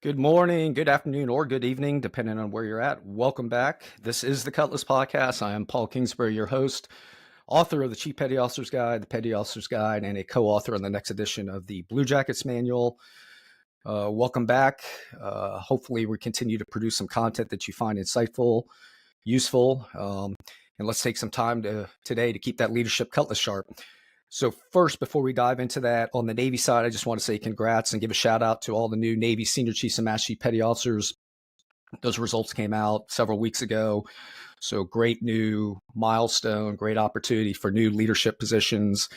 Good morning, good afternoon, or good evening, depending on where you're at. Welcome back. This is the Cutlass Podcast. I am Paul Kingsbury, your host, author of the Chief Petty Officer's Guide, the Petty Officer's Guide, and a co-author on the next edition of the Blue Jackets Manual. Welcome back. Hopefully, we continue to produce some content that you find insightful, useful, and let's take some time today to keep that leadership cutlass sharp. So first, before we dive into that, on the Navy side, I just want to say congrats and give a shout out to all the new Navy Senior Chiefs and Master Chief Petty Officers. Those results came out several weeks ago. So great new milestone, great opportunity for new leadership positions.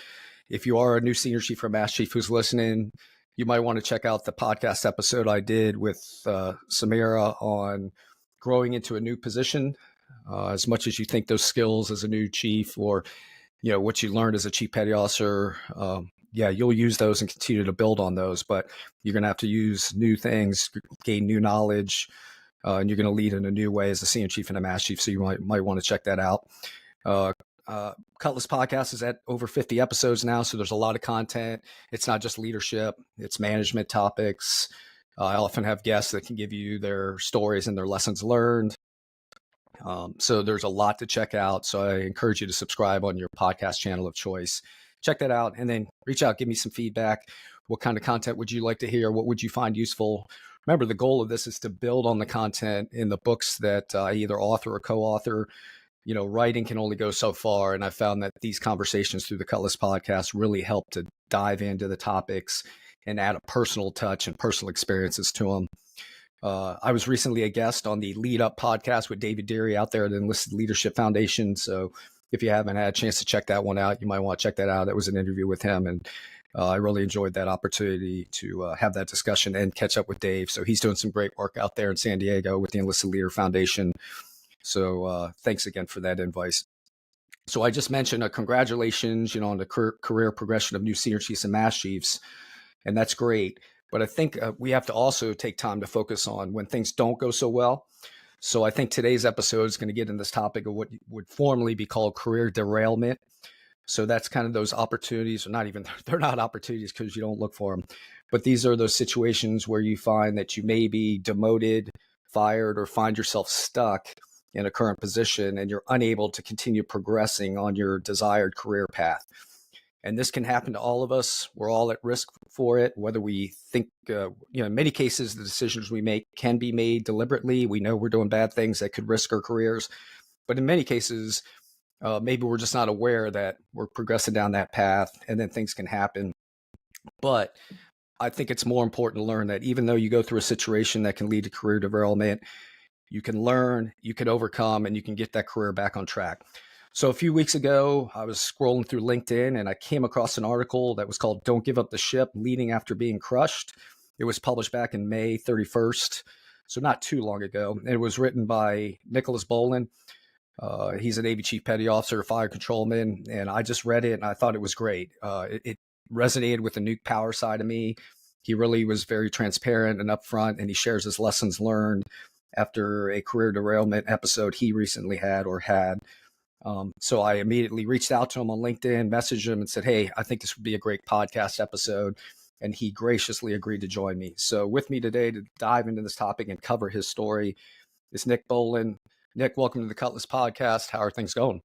If you are a new Senior Chief or Master Chief who's listening, you might want to check out the podcast episode I did with Samira on growing into a new position. As much as you think those skills as a new chief or what you learned as a chief petty officer, you'll use those and continue to build on those, but you're going to have to use new things, gain new knowledge, and you're going to lead in a new way as a senior chief and a master chief. So you might want to check that out. Cutlass Podcast is at over 50 episodes now, so there's a lot of content. It's not just leadership, it's management topics. I often have guests that can give you their stories and their lessons learned. So there's a lot to check out. So I encourage you to subscribe on your podcast channel of choice. Check that out and then reach out, give me some feedback. What kind of content would you like to hear? What would you find useful? Remember, the goal of this is to build on the content in the books that I either author or co-author. Writing can only go so far. And I found that these conversations through the Cutlass Podcast really help to dive into the topics and add a personal touch and personal experiences to them. I was recently a guest on the Lead Up podcast with David Deary out there at the Enlisted Leadership Foundation. So if you haven't had a chance to check that one out, you might want to check that out. That was an interview with him. And I really enjoyed that opportunity to have that discussion and catch up with Dave. So he's doing some great work out there in San Diego with the Enlisted Leader Foundation. So thanks again for that invite. So I just mentioned congratulations, on the career progression of new senior chiefs and master chiefs. And that's great. But I think we have to also take time to focus on when things don't go so well. So I think today's episode is going to get in this topic of what would formerly be called career derailment. So that's kind of those opportunities, or they're not opportunities because you don't look for them. But these are those situations where you find that you may be demoted, fired, or find yourself stuck in a current position and you're unable to continue progressing on your desired career path. And this can happen to all of us. We're all at risk for it, whether we think, in many cases, the decisions we make can be made deliberately. We know we're doing bad things that could risk our careers. But in many cases, maybe we're just not aware that we're progressing down that path and then things can happen. But I think it's more important to learn that even though you go through a situation that can lead to career derailment, you can learn, you can overcome, and you can get that career back on track. So a few weeks ago, I was scrolling through LinkedIn and I came across an article that was called "Don't Give Up the Ship, Leading After Being Crushed." It was published back in May 31st, so not too long ago. It was written by Nick Bowlin. He's a Navy Chief Petty Officer, Fire Controlman, and I just read it and I thought it was great. It resonated with the nuke power side of me. He really was very transparent and upfront, and he shares his lessons learned after a career derailment episode he recently had. So I immediately reached out to him on LinkedIn, messaged him and said, "Hey, I think this would be a great podcast episode." And he graciously agreed to join me. So with me today to dive into this topic and cover his story is Nick Bowlin. Nick, welcome to the Cutlass Podcast. How are things going?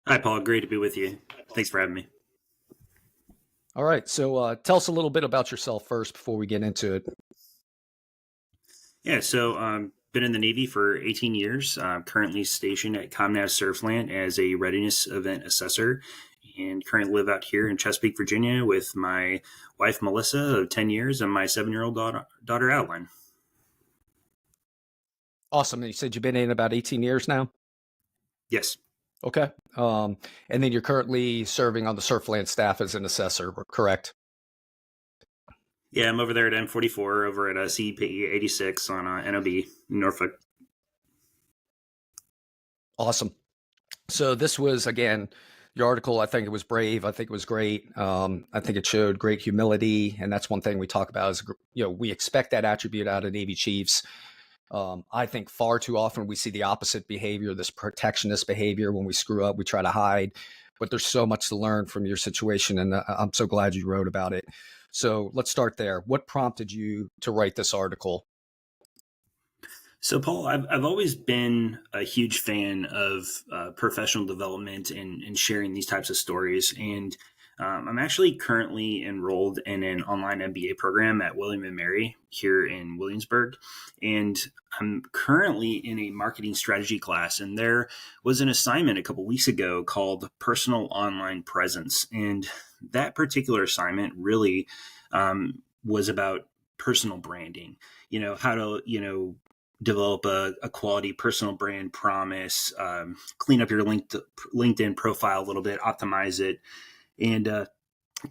Hi, Paul. Great to be with you. Thanks for having me. All right. So tell us a little bit about yourself first before we get into it. Yeah, so been in the Navy for 18 years. I'm currently stationed at ComNav Surfland as a readiness event assessor and currently live out here in Chesapeake, Virginia with my wife, Melissa, of 10 years and my 7-year-old daughter, Adeline. Awesome. And you said you've been in about 18 years now? Yes. Okay. And then you're currently serving on the Surfland staff as an assessor, correct? Yeah, I'm over there at M44 over at CP 86 on NOB in Norfolk. Awesome. So this was, again, your article. I think it was brave. I think it was great. I think it showed great humility. And that's one thing we talk about is, we expect that attribute out of Navy chiefs. I think far too often we see the opposite behavior, this protectionist behavior. When we screw up, we try to hide. But there's so much to learn from your situation. And I'm so glad you wrote about it. So let's start there. What prompted you to write this article? So, Paul, I've always been a huge fan of professional development and sharing these types of stories. And I'm actually currently enrolled in an online MBA program at William and Mary here in Williamsburg. And I'm currently in a marketing strategy class. And there was an assignment a couple weeks ago called Personal Online Presence. And that particular assignment really was about personal branding, how to, develop a quality personal brand promise, clean up your LinkedIn profile a little bit, optimize it, and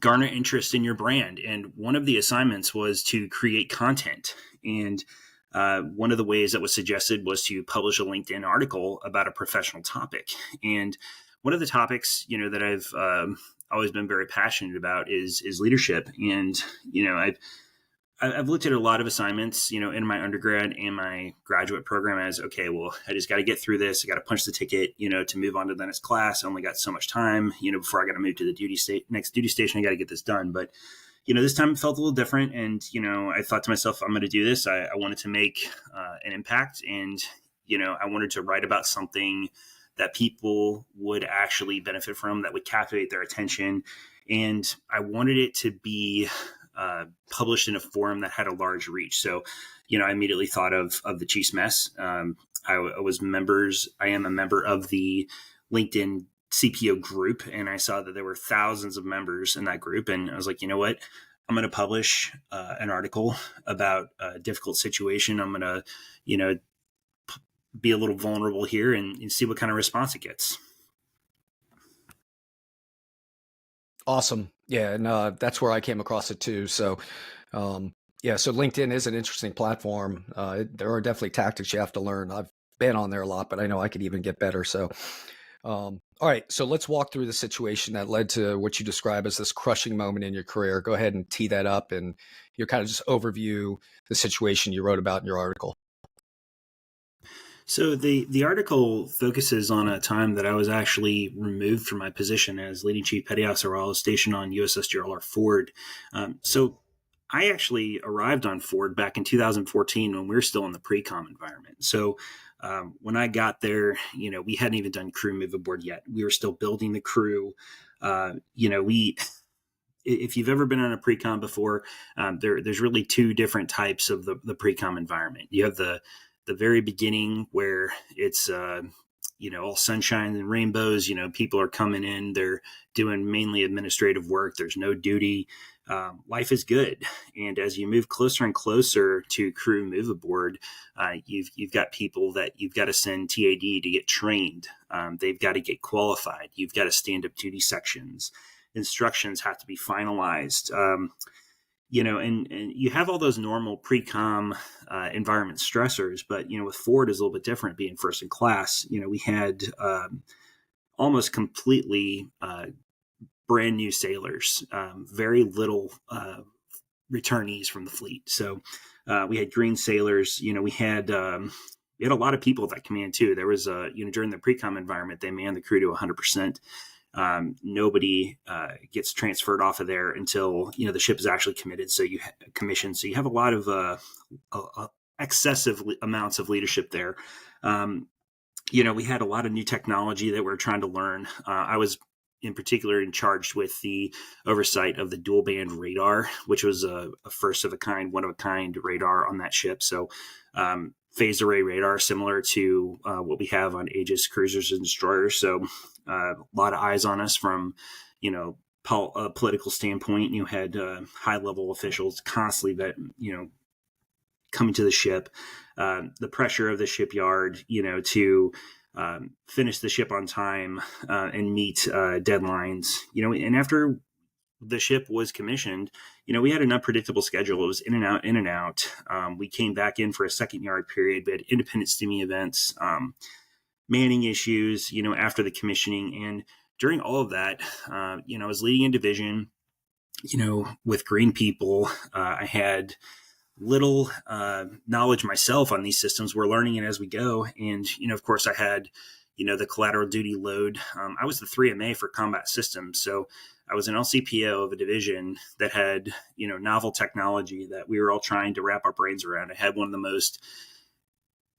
garner interest in your brand. And one of the assignments was to create content. And one of the ways that was suggested was to publish a LinkedIn article about a professional topic. And one of the topics, that I've always been very passionate about is leadership. And, I've looked at a lot of assignments, in my undergrad and my graduate program as, okay, well, I just got to get through this. I got to punch the ticket, to move on to the next class. I only got so much time, before I got to move to the next duty station. I got to get this done. But, this time it felt a little different. And, I thought to myself, I'm going to do this. I wanted to make an impact. And, I wanted to write about something that people would actually benefit from, that would captivate their attention. And I wanted it to be published in a forum that had a large reach. So, I immediately thought of the Chiefs Mess. I am a member of the LinkedIn CPO group, and I saw that there were thousands of members in that group. And I was like, you know what? I'm going to publish an article about a difficult situation. I'm going to, be a little vulnerable here and see what kind of response it gets. Awesome. Yeah. And that's where I came across it too. So, so LinkedIn is an interesting platform. There are definitely tactics you have to learn. I've been on there a lot, but I know I could even get better. So, all right. So let's walk through the situation that led to what you describe as this crushing moment in your career. Go ahead and tee that up and you kind of just overview the situation you wrote about in your article. So the article focuses on a time that I was actually removed from my position as leading chief petty officer while I was stationed on USS Gerald R. Ford. So I actually arrived on Ford back in 2014 when we were still in the pre-com environment. So when I got there, we hadn't even done crew move aboard yet. We were still building the crew. If you've ever been on a pre-com before, there's really two different types of the pre-com environment. You have the very beginning where it's, all sunshine and rainbows, people are coming in, they're doing mainly administrative work. There's no duty. Life is good. And as you move closer and closer to crew move aboard, you've got people that you've got to send TAD to get trained. They've got to get qualified. You've got to stand up duty sections. Instructions have to be finalized. And you have all those normal pre-com environment stressors, but, with Ford is a little bit different being first in class. We had almost completely brand new sailors, very little returnees from the fleet. So we had green sailors, we had a lot of people that come in too. There was during the pre-com environment, they manned the crew to 100%. Nobody gets transferred off of there until the ship is actually committed. So you commissioned. So you have a lot of excessive amounts of leadership there. We had a lot of new technology that we're trying to learn. I was in particular in charge with the oversight of the dual band radar, which was a first of a kind, one of a kind radar on that ship. So phased array radar, similar to what we have on Aegis cruisers and destroyers. So a lot of eyes on us from, political standpoint. You had high level officials constantly that, coming to the ship, the pressure of the shipyard, to finish the ship on time and meet deadlines, and after the ship was commissioned, we had an unpredictable schedule. It was in and out, in and out. We came back in for a second yard period. We had independent steaming events, manning issues, after the commissioning. And during all of that, I was leading a division, with green people. I had little knowledge myself on these systems. We're learning it as we go. And, of course, I had, the collateral duty load. I was the 3MA for combat systems. So I was an LCPO of a division that had, novel technology that we were all trying to wrap our brains around. I had one of the most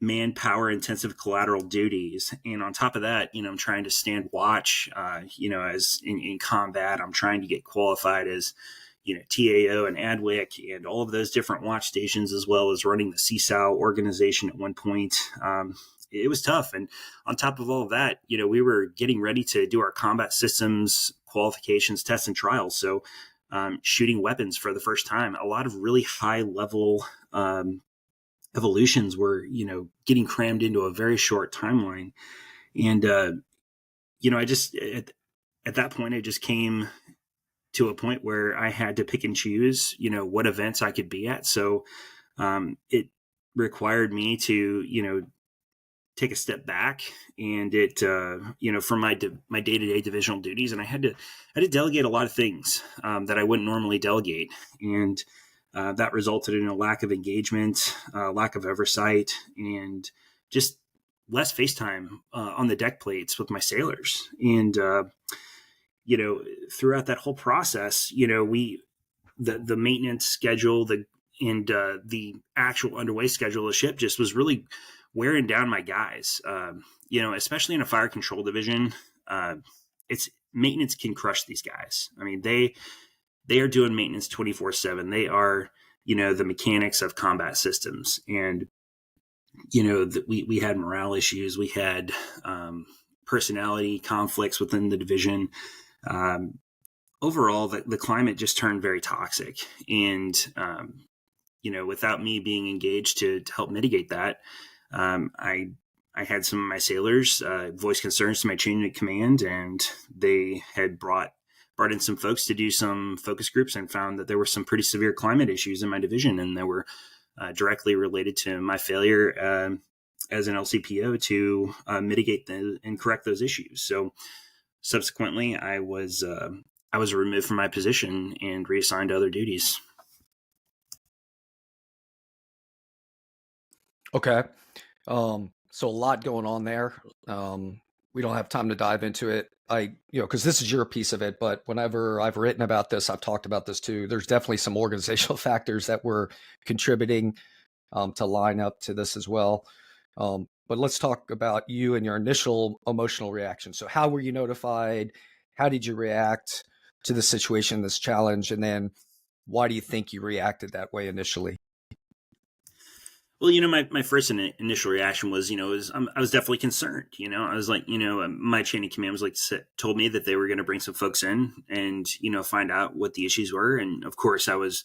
manpower intensive collateral duties. And on top of that, I'm trying to stand watch, as in combat. I'm trying to get qualified as, TAO and ADWIC and all of those different watch stations, as well as running the CSAL organization at one point. It was tough. And on top of all of that, we were getting ready to do our combat systems qualifications, tests, and trials. So shooting weapons for the first time, a lot of really high level evolutions were, getting crammed into a very short timeline. And, I just, at that point, I just came to a point where I had to pick and choose, what events I could be at. So it required me to, take a step back, and it, from my day-to-day divisional duties. And I had to delegate a lot of things that I wouldn't normally delegate. And that resulted in a lack of engagement, lack of oversight, and just less face time on the deck plates with my sailors. And, throughout that whole process, the maintenance schedule, the actual underway schedule of the ship just was really wearing down my guys. Especially in a fire control division, it's maintenance can crush these guys. I mean, they are doing maintenance 24/7. They are, the mechanics of combat systems. And, we had morale issues. We had personality conflicts within the division. Overall, the climate just turned very toxic. And, without me being engaged to help mitigate that, I had some of my sailors voice concerns to my chain of command, and they had brought in some folks to do some focus groups, and found that there were some pretty severe climate issues in my division, and they were directly related to my failure as an LCPO to mitigate and correct those issues. So subsequently, I was removed from my position and reassigned to other duties. Okay. So a lot going on there. We don't have time to dive into it. Because this is your piece of it, but whenever I've written about this, I've talked about this too. There's definitely some organizational factors that were contributing to line up to this as well. But let's talk about you and your initial emotional reaction. So how were you notified? How did you react to the situation, this challenge? And then why do you think you reacted that way initially? Well, my first initial reaction was, I was definitely concerned. I was like, my chain of command was like, told me that they were going to bring some folks in and, find out what the issues were. And of course I was,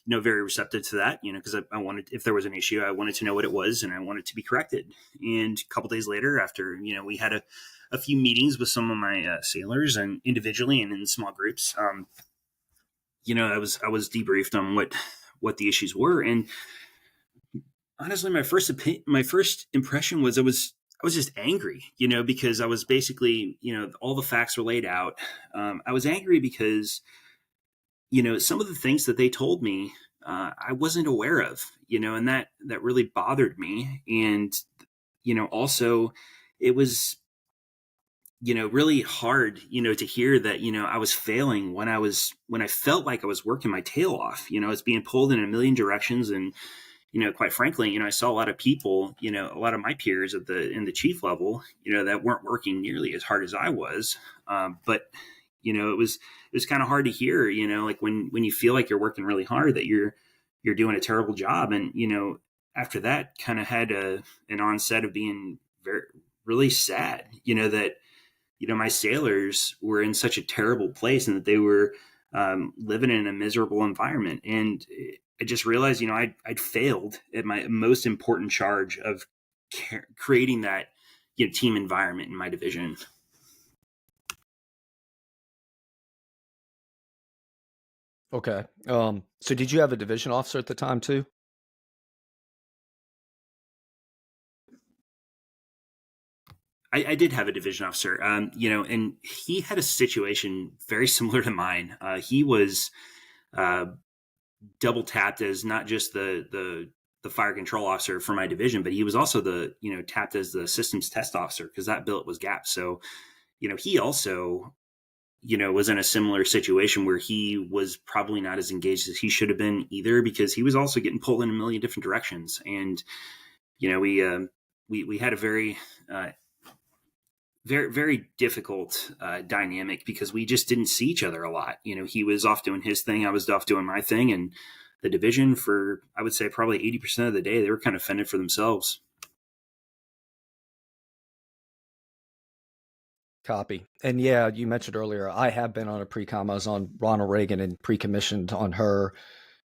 very receptive to that, because I wanted, if there was an issue, I wanted to know what it was, and I wanted to be corrected. And a couple days later, after, we had a few meetings with some of my sailors, and individually and in small groups, I was debriefed on what the issues were. And honestly, my first impression was I was just angry, because I was basically, all the facts were laid out. I was angry because, some of the things that they told me, I wasn't aware of, and that really bothered me. And, also it was, really hard, to hear that, I was failing when I felt like I was working my tail off. I was being pulled in a million directions. And, quite frankly, I saw a lot of people, a lot of my peers in the chief level, that weren't working nearly as hard as I was. But, it was kind of hard to hear, like when you feel like you're working really hard, that you're doing a terrible job. And, after that, kind of had an onset of being really sad, that, my sailors were in such a terrible place, and that they were living in a miserable environment. And I just realized, I'd failed at my most important charge of creating that, team environment in my division. Okay. So did you have a division officer at the time too? I did have a division officer, and he had a situation very similar to mine. He was double tapped as not just the fire control officer for my division, but he was also tapped as the systems test officer, because that billet was gapped. So, he also was in a similar situation where he was probably not as engaged as he should have been either, because he was also getting pulled in a million different directions. And, we had a very, very, very difficult dynamic, because we just didn't see each other a lot. He was off doing his thing, I was off doing my thing, and the division, for, I would say, probably 80% of the day, they were kind of fending for themselves. Copy. And yeah, you mentioned earlier, I have been on a pre-com. I was on Ronald Reagan and pre-commissioned on her.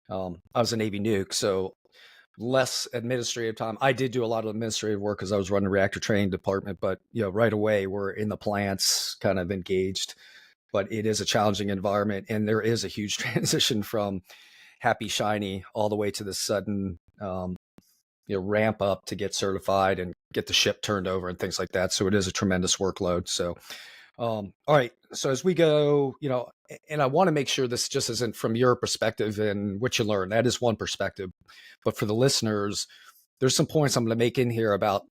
I was a Navy nuke, so less administrative time. I did do a lot of administrative work because I was running the reactor training department, but right away we're in the plants, kind of engaged. But it is a challenging environment, and there is a huge transition from happy shiny all the way to the sudden ramp up to get certified and get the ship turned over and things like that. So it is a tremendous workload. So all right. So as we go, and I want to make sure this just isn't from your perspective and what you learn. That is one perspective. But for the listeners, there's some points I'm going to make in here about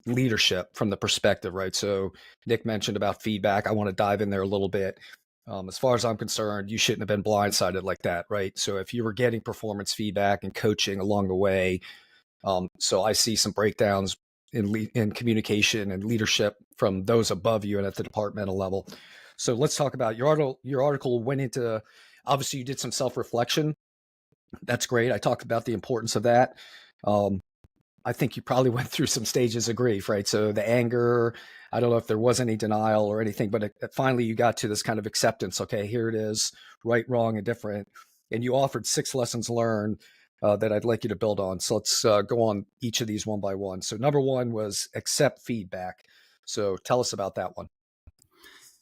leadership from the perspective, right? So Nick mentioned about feedback. I want to dive in there a little bit. As far as I'm concerned, you shouldn't have been blindsided like that, right? So if you were getting performance feedback and coaching along the way, so I see some breakdowns in communication and leadership from those above you and at the departmental level. So let's talk about your article. Your article went into, obviously you did some self-reflection. That's great. I talked about the importance of that. I think you probably went through some stages of grief, right? So the anger, I don't know if there was any denial or anything, but finally you got to this kind of acceptance. Okay, here it is, right, wrong, and different. And you offered 6 lessons learned that I'd like you to build on. So let's go on each of these one by one. So number one was accept feedback. So tell us about that one.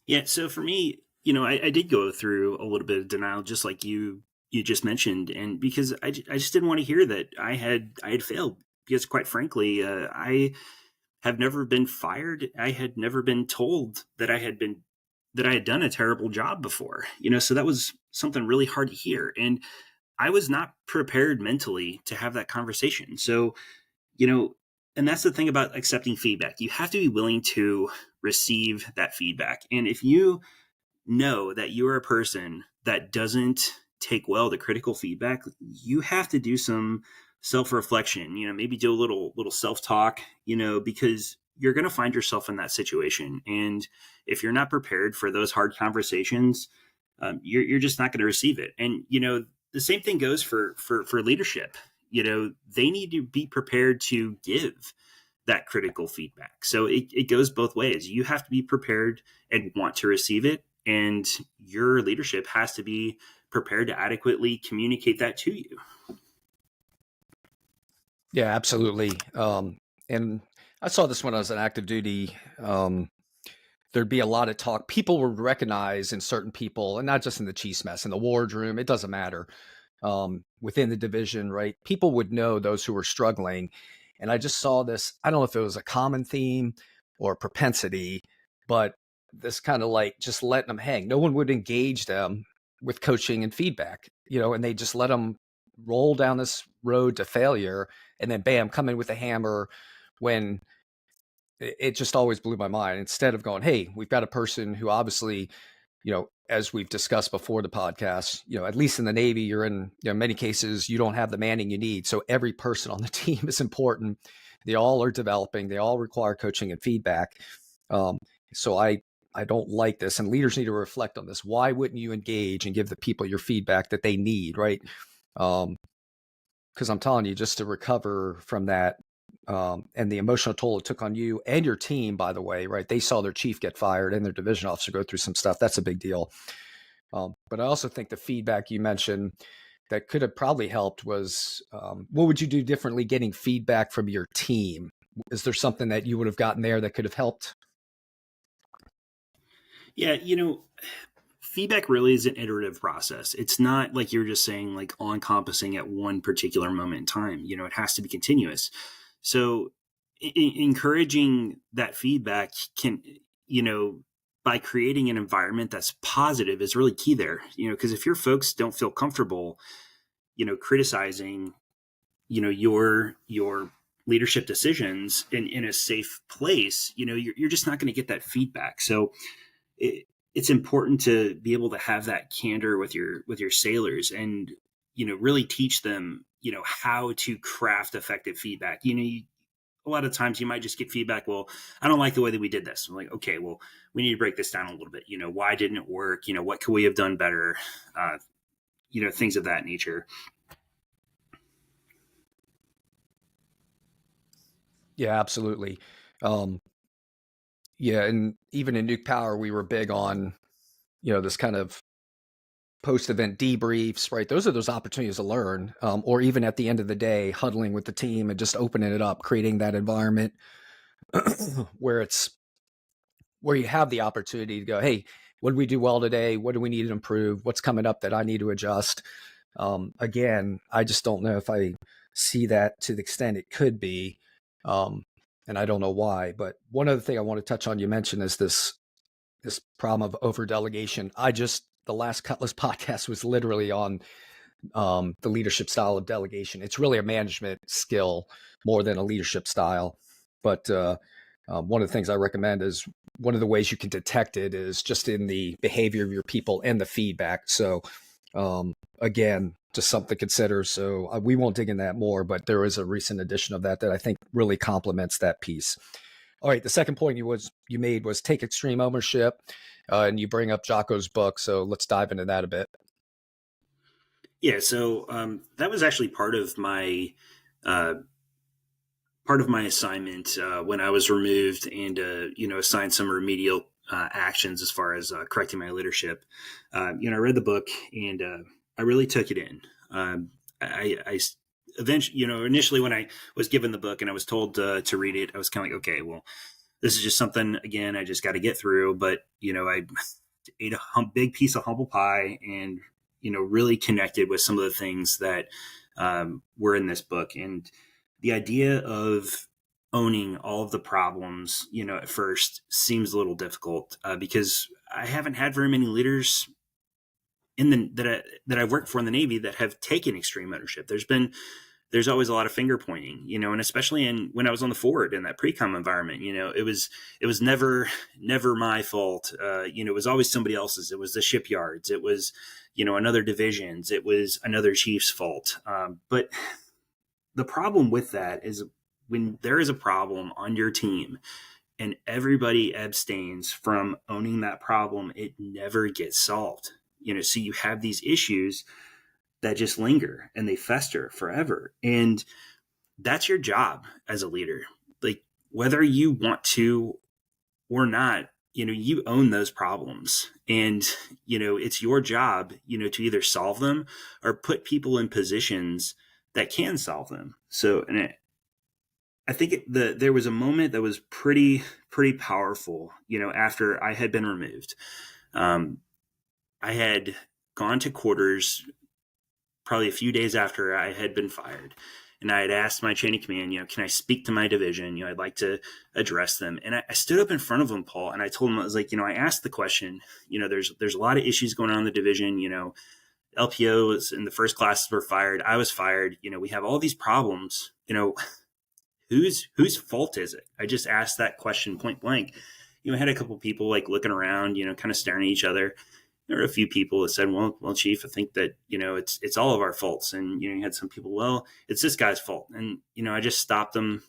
Yeah. So for me, I did go through a little bit of denial, just like you just mentioned, and because I just didn't want to hear that I had failed. Because quite frankly, I have never been fired. I had never been told that I had done a terrible job before. So that was something really hard to hear, and I was not prepared mentally to have that conversation. So, and that's the thing about accepting feedback. You have to be willing to receive that feedback. And if you know that you're a person that doesn't take well the critical feedback, you have to do some self-reflection, maybe do a little self-talk, because you're going to find yourself in that situation. And if you're not prepared for those hard conversations, you're just not going to receive it. And, the same thing goes for leadership. They need to be prepared to give that critical feedback. So it goes both ways. You have to be prepared and want to receive it. And your leadership has to be prepared to adequately communicate that to you. Yeah, absolutely. And I saw this when I was on active duty. There'd be a lot of talk. People would recognize in certain people, and not just in the chief's mess, in the wardroom, it doesn't matter. Within the division, right? People would know those who were struggling. And I just saw this, I don't know if it was a common theme or propensity, but this kind of like just letting them hang. No one would engage them with coaching and feedback, and they just let them roll down this road to failure and then bam, come in with a hammer when it just always blew my mind. Instead of going, hey, we've got a person who obviously, as we've discussed before the podcast, at least in the Navy, you're in many cases, you don't have the manning you need. So every person on the team is important. They all are developing. They all require coaching and feedback. So I don't like this, and leaders need to reflect on this. Why wouldn't you engage and give the people your feedback that they need, right? Because I'm telling you, just to recover from that, and the emotional toll it took on you and your team, by the way, right? They saw their chief get fired and their division officer go through some stuff. That's a big deal. But I also think the feedback you mentioned that could have probably helped was, what would you do differently getting feedback from your team? Is there something that you would have gotten there that could have helped? Yeah, feedback really is an iterative process. It's not like you're just saying like all encompassing at one particular moment in time. It has to be continuous. So encouraging that feedback can, by creating an environment that's positive is really key there, because if your folks don't feel comfortable, criticizing, your leadership decisions in a safe place, you're just not going to get that feedback. So it's important to be able to have that candor with your sailors, and really teach them how to craft effective feedback. A lot of times you might just get feedback, well, I don't like the way that we did this. I'm like, okay, well, we need to break this down a little bit. Why didn't it work? What could we have done better? Things of that nature. Yeah, absolutely. Um, yeah, and even in Nuke Power, we were big on, this kind of post-event debriefs, right? Those are those opportunities to learn, or even at the end of the day, huddling with the team and just opening it up, creating that environment where you have the opportunity to go, hey, what did we do well today? What do we need to improve? What's coming up that I need to adjust? Again, I just don't know if I see that to the extent it could be. And I don't know why, but one other thing I want to touch on, you mentioned, is this problem of over delegation. The last Cutlass podcast was literally on the leadership style of delegation. It's really a management skill more than a leadership style. But one of the things I recommend is, one of the ways you can detect it is just in the behavior of your people and the feedback. So again, just something to consider. So we won't dig in that more, but there is a recent edition of that I think really complements that piece. All right, the second point you made was take extreme ownership, and you bring up Jocko's book. So let's dive into that a bit. Yeah, so that was actually part of my assignment when I was removed and assigned some remedial actions as far as correcting my leadership. I read the book and I really took it in. I eventually, initially when I was given the book and I was told to read it, I was kind of like, okay, well, this is just something, again, I just got to get through. But, I ate a big piece of humble pie and, really connected with some of the things that were in this book. And the idea of owning all of the problems, at first seems a little difficult because I haven't had very many leaders that I've worked for in the Navy that have taken extreme ownership. There's always a lot of finger pointing, and especially when I was on the forward in that pre-com environment, it was never my fault. It was always somebody else's. It was the shipyards. It was, another divisions. It was another chief's fault. But the problem with that is when there is a problem on your team and everybody abstains from owning that problem, it never gets solved. So you have these issues that just linger and they fester forever. And that's your job as a leader. Like, whether you want to or not, you own those problems. And, it's your job, to either solve them or put people in positions that can solve them. So, and I think there was a moment that was pretty powerful, after I had been removed. I had gone to quarters probably a few days after I had been fired. And I had asked my chain of command, can I speak to my division? I'd like to address them. And I stood up in front of them, Paul, and I told them, I was like, I asked the question, there's a lot of issues going on in the division. LPOs in the first classes were fired. I was fired. We have all these problems. Whose fault is it? I just asked that question point blank. I had a couple of people like looking around, kind of staring at each other. There were a few people that said, well, Chief, I think that, it's all of our faults. And, you had some people, well, it's this guy's fault. And, I just stopped them,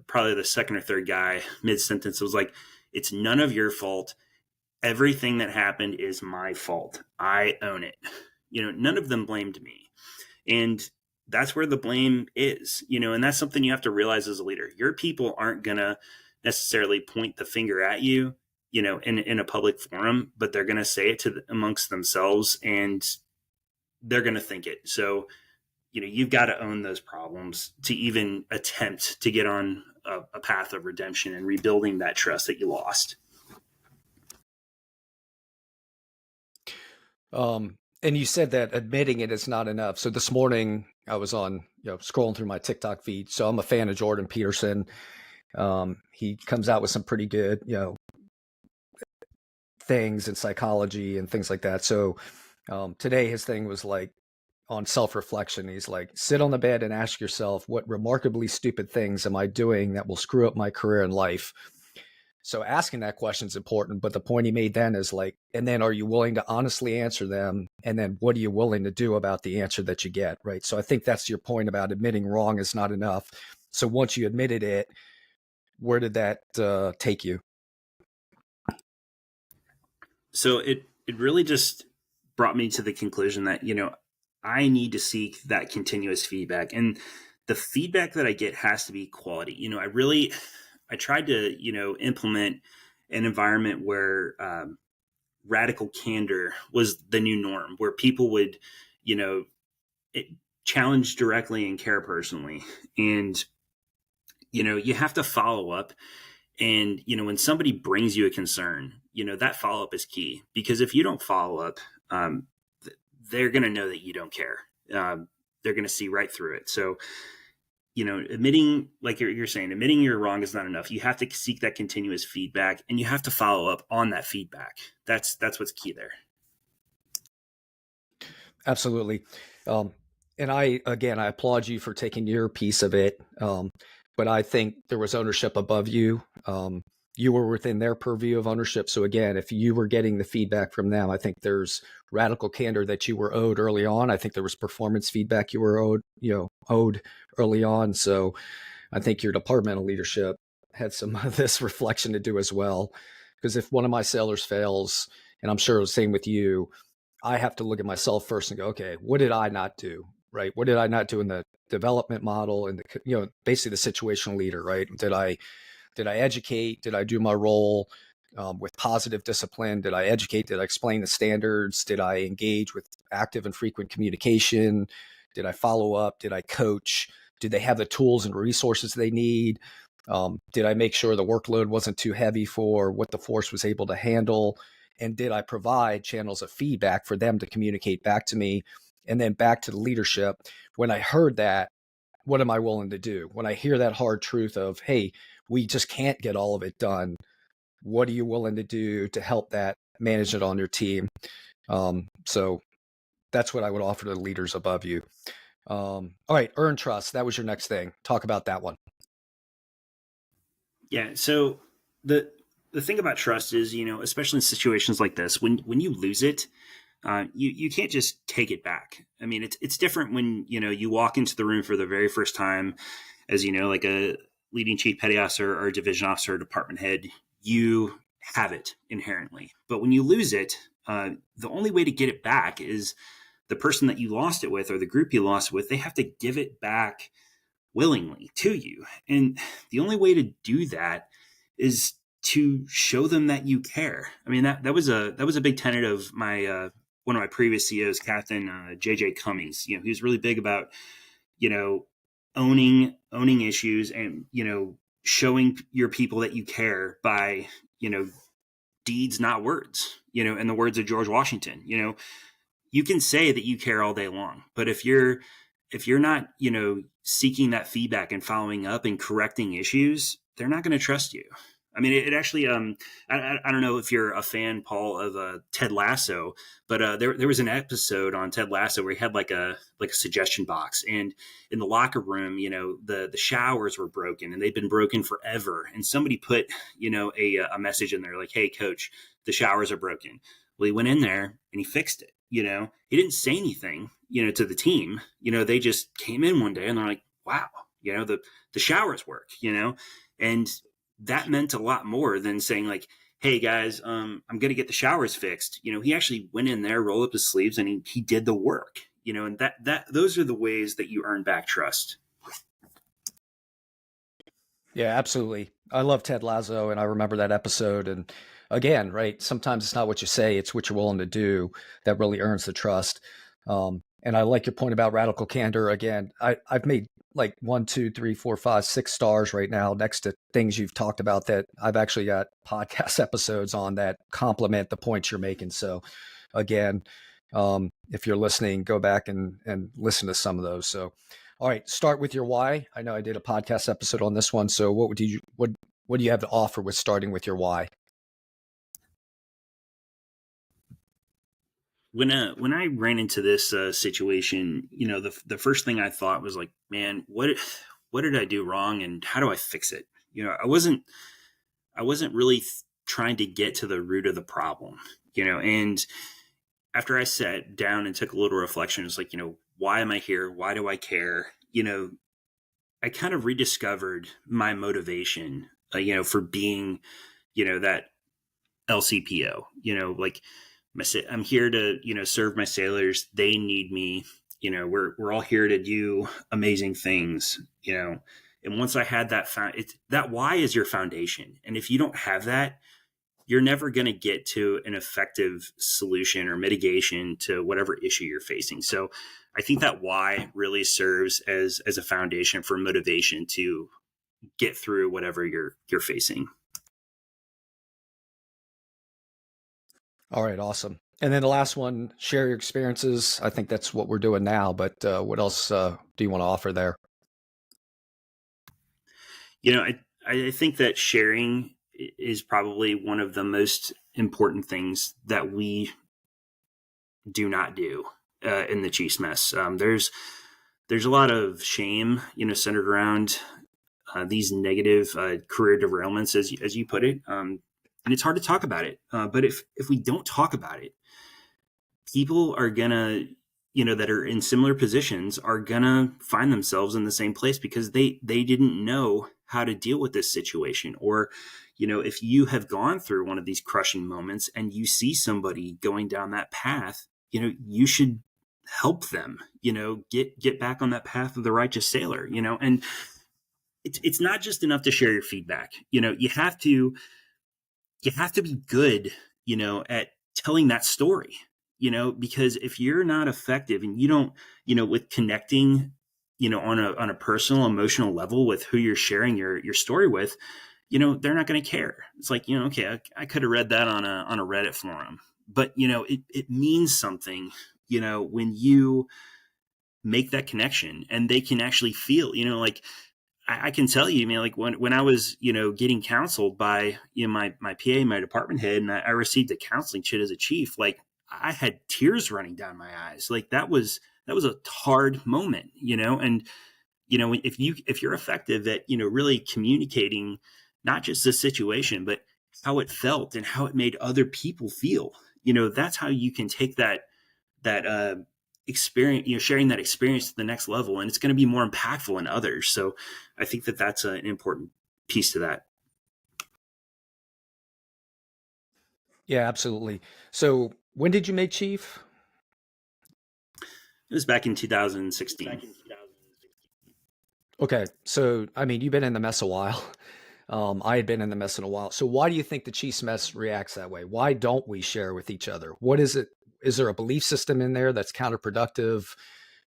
probably the second or third guy mid-sentence was like, it's none of your fault. Everything that happened is my fault. I own it. None of them blamed me. And that's where the blame is, and that's something you have to realize as a leader. Your people aren't going to necessarily point the finger at you, in a public forum, but they're going to say it amongst themselves and they're going to think it. So, you've got to own those problems to even attempt to get on a path of redemption and rebuilding that trust that you lost. And you said that admitting it is not enough. So this morning I was on, scrolling through my TikTok feed. So I'm a fan of Jordan Peterson. He comes out with some pretty good, things in psychology and things like that. So today his thing was like on self-reflection. He's like, sit on the bed and ask yourself, what remarkably stupid things am I doing that will screw up my career and life? So asking that question is important, but the point he made then is like, and then are you willing to honestly answer them? And then what are you willing to do about the answer that you get, right? So I think that's your point about admitting wrong is not enough. So once you admitted it, where did that take you? So it really just brought me to the conclusion that, I need to seek that continuous feedback. And the feedback that I get has to be quality. I tried to, implement an environment where radical candor was the new norm, where people would, you know, it, challenge directly and care personally. And, you have to follow up. And, when somebody brings you a concern, that follow up is key, because if you don't follow up, um, they're going to know that you don't care. They're going to see right through it. So, admitting, like you're saying, admitting you're wrong is not enough. You have to seek that continuous feedback, and you have to follow up on that feedback. That's what's key there. Absolutely. And I applaud you for taking your piece of it. But I think there was ownership above you. You were within their purview of ownership. So again, if you were getting the feedback from them, I think there's radical candor that you were owed early on. I think there was performance feedback you were owed early on. So I think your departmental leadership had some of this reflection to do as well. Because if one of my sailors fails, and I'm sure it was the same with you, I have to look at myself first and go, okay, what did I not do? Right? What did I not do in the development model and basically the situational leader, right? Did I educate? Did I do my role with positive discipline? Did I educate? Did I explain the standards? Did I engage with active and frequent communication? Did I follow up? Did I coach? Did they have the tools and resources they need? Did I make sure the workload wasn't too heavy for what the force was able to handle? And did I provide channels of feedback for them to communicate back to me and then back to the leadership? When I heard that, what am I willing to do? When I hear that hard truth of, hey, we just can't get all of it done, what are you willing to do to help that manage it on your team? So that's what I would offer to the leaders above you. All right, earn trust. That was your next thing. Talk about that one. Yeah. So the thing about trust is, especially in situations like this, when you lose it, you can't just take it back. I mean, it's different when you walk into the room for the very first time, as like a leading chief petty officer or division officer or department head. You have it inherently, but when you lose it, the only way to get it back is the person that you lost it with, or the group you lost it with. They have to give it back willingly to you, and the only way to do that is to show them that you care. I mean, that was a big tenet of my one of my previous CEOs, Captain JJ Cummings. He was really big about you know owning issues, and showing your people that you care by deeds, not words. In the words of George Washington, you can say that you care all day long, but if you're not seeking that feedback and following up and correcting issues, they're not going to trust you. I mean, it actually, I don't know if you're a fan, Paul, of Ted Lasso, but there was an episode on Ted Lasso where he had like a suggestion box, and in the locker room, the showers were broken, and they've been broken forever. And somebody put, a message in there like, "Hey, coach, the showers are broken." Well, he went in there and he fixed it. He didn't say anything, to the team. They just came in one day and they're like, "Wow, the showers work," and that meant a lot more than saying like, "Hey guys, I'm going to get the showers fixed." He actually went in there, rolled up his sleeves, and he did the work, and that those are the ways that you earn back trust. Yeah, absolutely. I love Ted Lasso, and I remember that episode. And again, right, sometimes it's not what you say, it's what you're willing to do that really earns the trust. And I like your point about radical candor. Again, I've made like 1, 2, 3, 4, 5, 6 stars right now next to things you've talked about that I've actually got podcast episodes on that complement the points you're making. So again, if you're listening, go back and listen to some of those. So all right, start with your why. I know I did a podcast episode on this one. So what do you have to offer with starting with your why? When I ran into this situation, the first thing I thought was like, man, what did I do wrong, and how do I fix it? I wasn't I wasn't really trying to get to the root of the problem, and after I sat down and took a little reflection, it's like, why am I here? Why do I care? I kind of rediscovered my motivation, for being, that LCPO, like I'm here to, serve my sailors. They need me. We're all here to do amazing things, and once I had that that why is your foundation. And if you don't have that, you're never going to get to an effective solution or mitigation to whatever issue you're facing. So I think that why really serves as a foundation for motivation to get through whatever you're facing. All right, awesome. And then the last one, share your experiences. I think that's what we're doing now, but what else do you want to offer there? I think that sharing is probably one of the most important things that we do not do in the Chiefs mess. There's a lot of shame, centered around these negative career derailments, as you put it, and it's hard to talk about it. But if we don't talk about it, people are gonna, that are in similar positions are gonna find themselves in the same place because they didn't know how to deal with this situation. Or, if you have gone through one of these crushing moments and you see somebody going down that path, you should help them, get back on that path of the righteous sailor, and it's not just enough to share your feedback. You have to be good, at telling that story, because if you're not effective and you don't, with connecting, on a personal, emotional level with who you're sharing your story with, they're not going to care. It's like, okay, I could have read that on a Reddit forum, but it means something, when you make that connection and they can actually feel, like I can tell you, man, like when I was, getting counseled by, my PA, my department head, and I received a counseling chit as a chief, like I had tears running down my eyes. Like that was a hard moment, and, if you're effective at, really communicating, not just the situation, but how it felt and how it made other people feel, that's how you can take that experience, sharing that experience to the next level, and it's going to be more impactful in others. So I think that that's an important piece to that. Yeah, absolutely. So when did you make chief? It was back in 2016. Okay, so I mean, you've been in the mess a while. I had been in the mess in a while. So why do you think the Chiefs mess reacts that way? Why don't we share with each other? What is it? Is there a belief system in there that's counterproductive?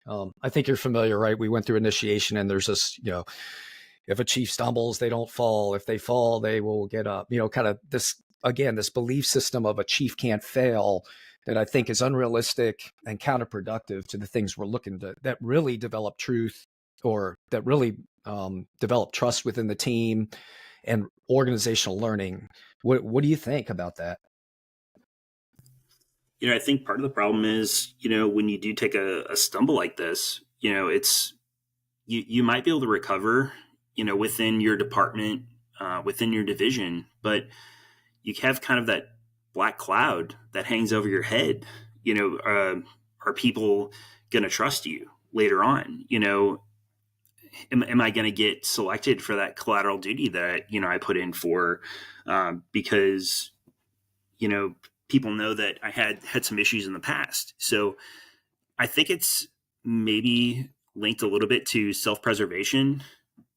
I think you're familiar, right? We went through initiation, and there's this, if a chief stumbles, they don't fall. If they fall, they will get up. Kind of this, again, this belief system of a chief can't fail that I think is unrealistic and counterproductive to the things we're looking to, that really develop truth, or that really develop trust within the team and organizational learning. What do you think about that? I think part of the problem is, when you do take a stumble like this, it's you might be able to recover, within your department, within your division, but you have kind of that black cloud that hangs over your head. Are people going to trust you later on? Am I going to get selected for that collateral duty that, I put in for, because, people know that I had some issues in the past. So I think it's maybe linked a little bit to self-preservation,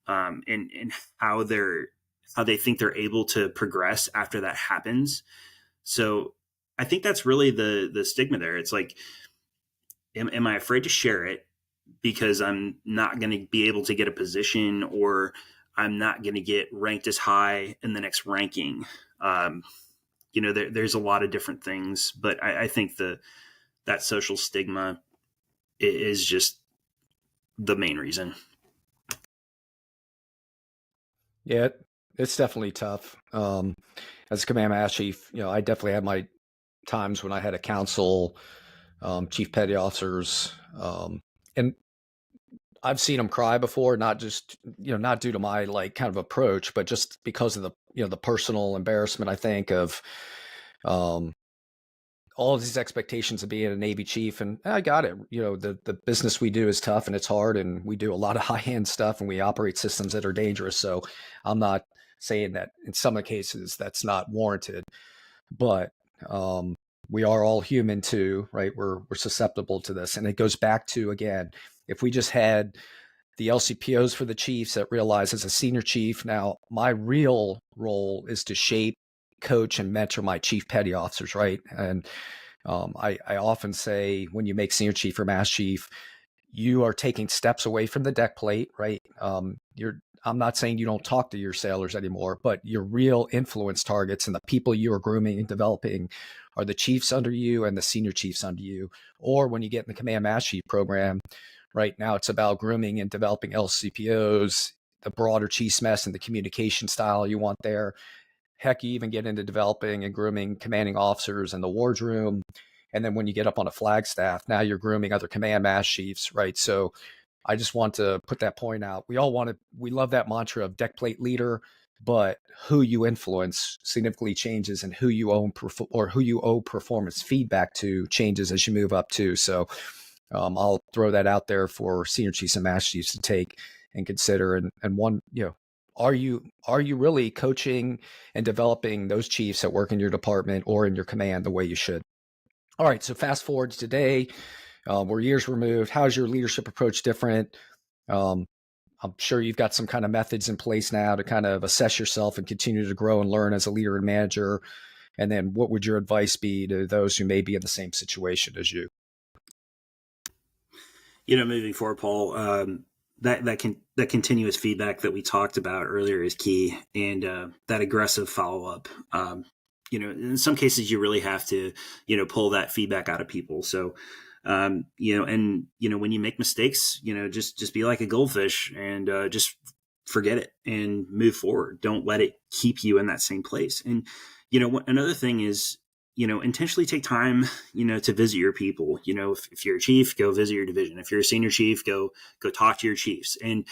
and how they think they're able to progress after that happens. So I think that's really the stigma there. It's like, am I afraid to share it because I'm not going to be able to get a position, or I'm not going to get ranked as high in the next ranking? There's a lot of different things, but I think that social stigma is just the main reason. Yeah, it's definitely tough. As a command master chief, I definitely had my times when I had to counsel chief petty officers, and I've seen them cry before, not just, not due to my like kind of approach, but just because of the, the personal embarrassment, I think, of um, all of these expectations of being a Navy chief. And I got it. The business we do is tough and it's hard, and we do a lot of high end stuff, and we operate systems that are dangerous. So I'm not saying that in some of the cases that's not warranted, but we are all human too, right? We're susceptible to this. And it goes back to, again, if we just had the LCPOs for the chiefs that realize, as a senior chief, now my real role is to shape, coach, and mentor my chief petty officers, right? And I often say, when you make senior chief or mass chief, you are taking steps away from the deck plate, right? I'm not saying you don't talk to your sailors anymore, but your real influence targets and the people you are grooming and developing are the chiefs under you and the senior chiefs under you. Or when you get in the command mass chief program, right now it's about grooming and developing LCPOs, the broader chiefs mess and the communication style you want there. Heck, you even get into developing and grooming commanding officers in the wardroom. And then when you get up on a flag staff, now you're grooming other command mass chiefs, right? So I just want to put that point out. We love that mantra of deck plate leader, but who you influence significantly changes, and who you owe performance feedback to changes as you move up too. So I'll throw that out there for senior chiefs and master chiefs to take and consider. And one, are you really coaching and developing those chiefs that work in your department or in your command the way you should? All right, so fast forward to today. We're years removed. How's your leadership approach different? I'm sure you've got some kind of methods in place now to kind of assess yourself and continue to grow and learn as a leader and manager. And then what would your advice be to those who may be in the same situation as you? Moving forward, Paul, that continuous feedback that we talked about earlier is key, and that aggressive follow up. In some cases, you really have to, pull that feedback out of people. So, when you make mistakes, just be like a goldfish and just forget it and move forward. Don't let it keep you in that same place. And, another thing is, intentionally take time, to visit your people. If you're a chief, go visit your division. If you're a senior chief, go talk to your chiefs. And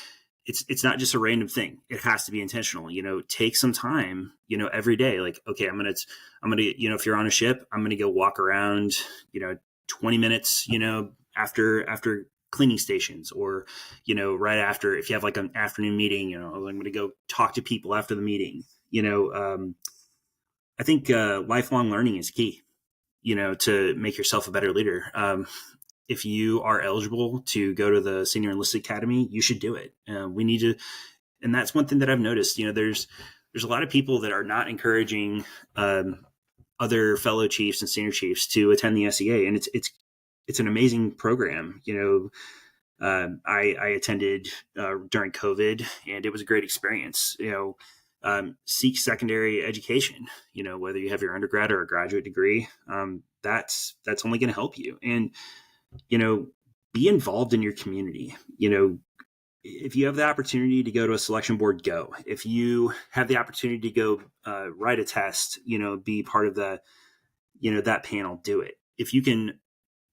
it's not just a random thing. It has to be intentional. Take some time, every day. Like, okay, I'm gonna, if you're on a ship, I'm gonna go walk around, 20 minutes, after cleaning stations, or, right after, if you have like an afternoon meeting, I'm going to go talk to people after the meeting. I think lifelong learning is key, to make yourself a better leader. If you are eligible to go to the Senior Enlisted Academy, you should do it. We need to, and that's one thing that I've noticed. There's a lot of people that are not encouraging other fellow chiefs and senior chiefs to attend the SEA, and it's an amazing program. I attended during COVID, and it was a great experience. Seek secondary education. Whether you have your undergrad or a graduate degree, that's only going to help you. And be involved in your community. If you have the opportunity to go to a selection board, go. If you have the opportunity to go write a test, be part of the, that panel, do it. If you can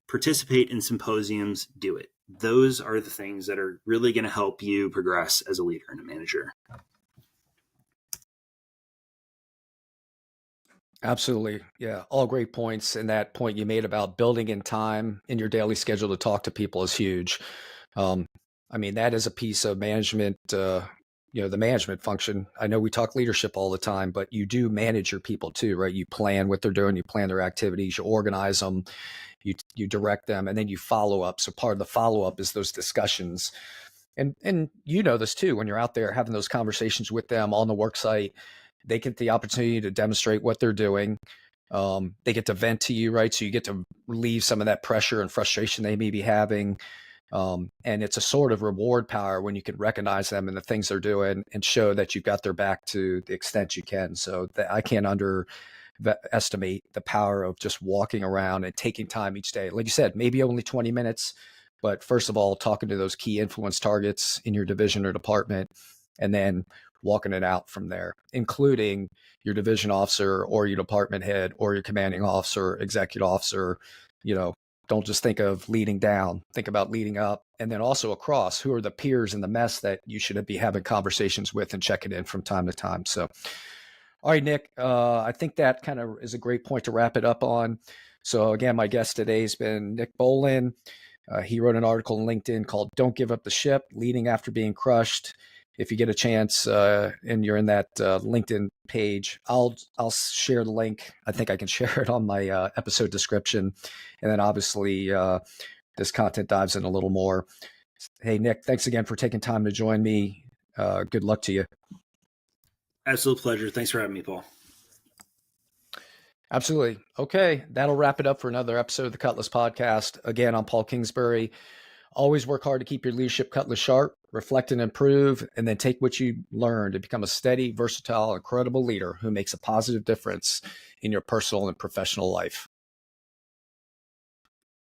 participate in symposiums, do it. Those are the things that are really going to help you progress as a leader and a manager. Absolutely. Yeah. All great points. And that point you made about building in time in your daily schedule to talk to people is huge. That is a piece of management, the management function. I know we talk leadership all the time, but you do manage your people too, right? You plan what they're doing, you plan their activities, you organize them, you direct them, and then you follow up. So part of the follow up is those discussions. And this too, when you're out there having those conversations with them on the work site, they get the opportunity to demonstrate what they're doing. They get to vent to you, right? So you get to relieve some of that pressure and frustration they may be having. And it's a sort of reward power when you can recognize them and the things they're doing and show that you've got their back to the extent you can. So I can't underestimate the power of just walking around and taking time each day. Like you said, maybe only 20 minutes, but first of all, talking to those key influence targets in your division or department, and then walking it out from there, including your division officer or your department head or your commanding officer, executive officer. Don't just think of leading down, think about leading up, and then also across, who are the peers in the mess that you should be having conversations with and checking in from time to time. So, all right, Nick, I think that kind of is a great point to wrap it up on. So again, my guest today has been Nick Bowlin. He wrote an article on LinkedIn called "Don't Give Up the Ship: Leading After Being Crushed." If you get a chance and you're in that LinkedIn page, I'll share the link. I think I can share it on my episode description. And then obviously this content dives in a little more. Hey, Nick, thanks again for taking time to join me. Good luck to you. Absolute pleasure. Thanks for having me, Paul. Absolutely. Okay, that'll wrap it up for another episode of the Cutlass Podcast. Again, I'm Paul Kingsbury. Always work hard to keep your leadership cutlass sharp, reflect and improve, and then take what you learn to become a steady, versatile, and credible leader who makes a positive difference in your personal and professional life.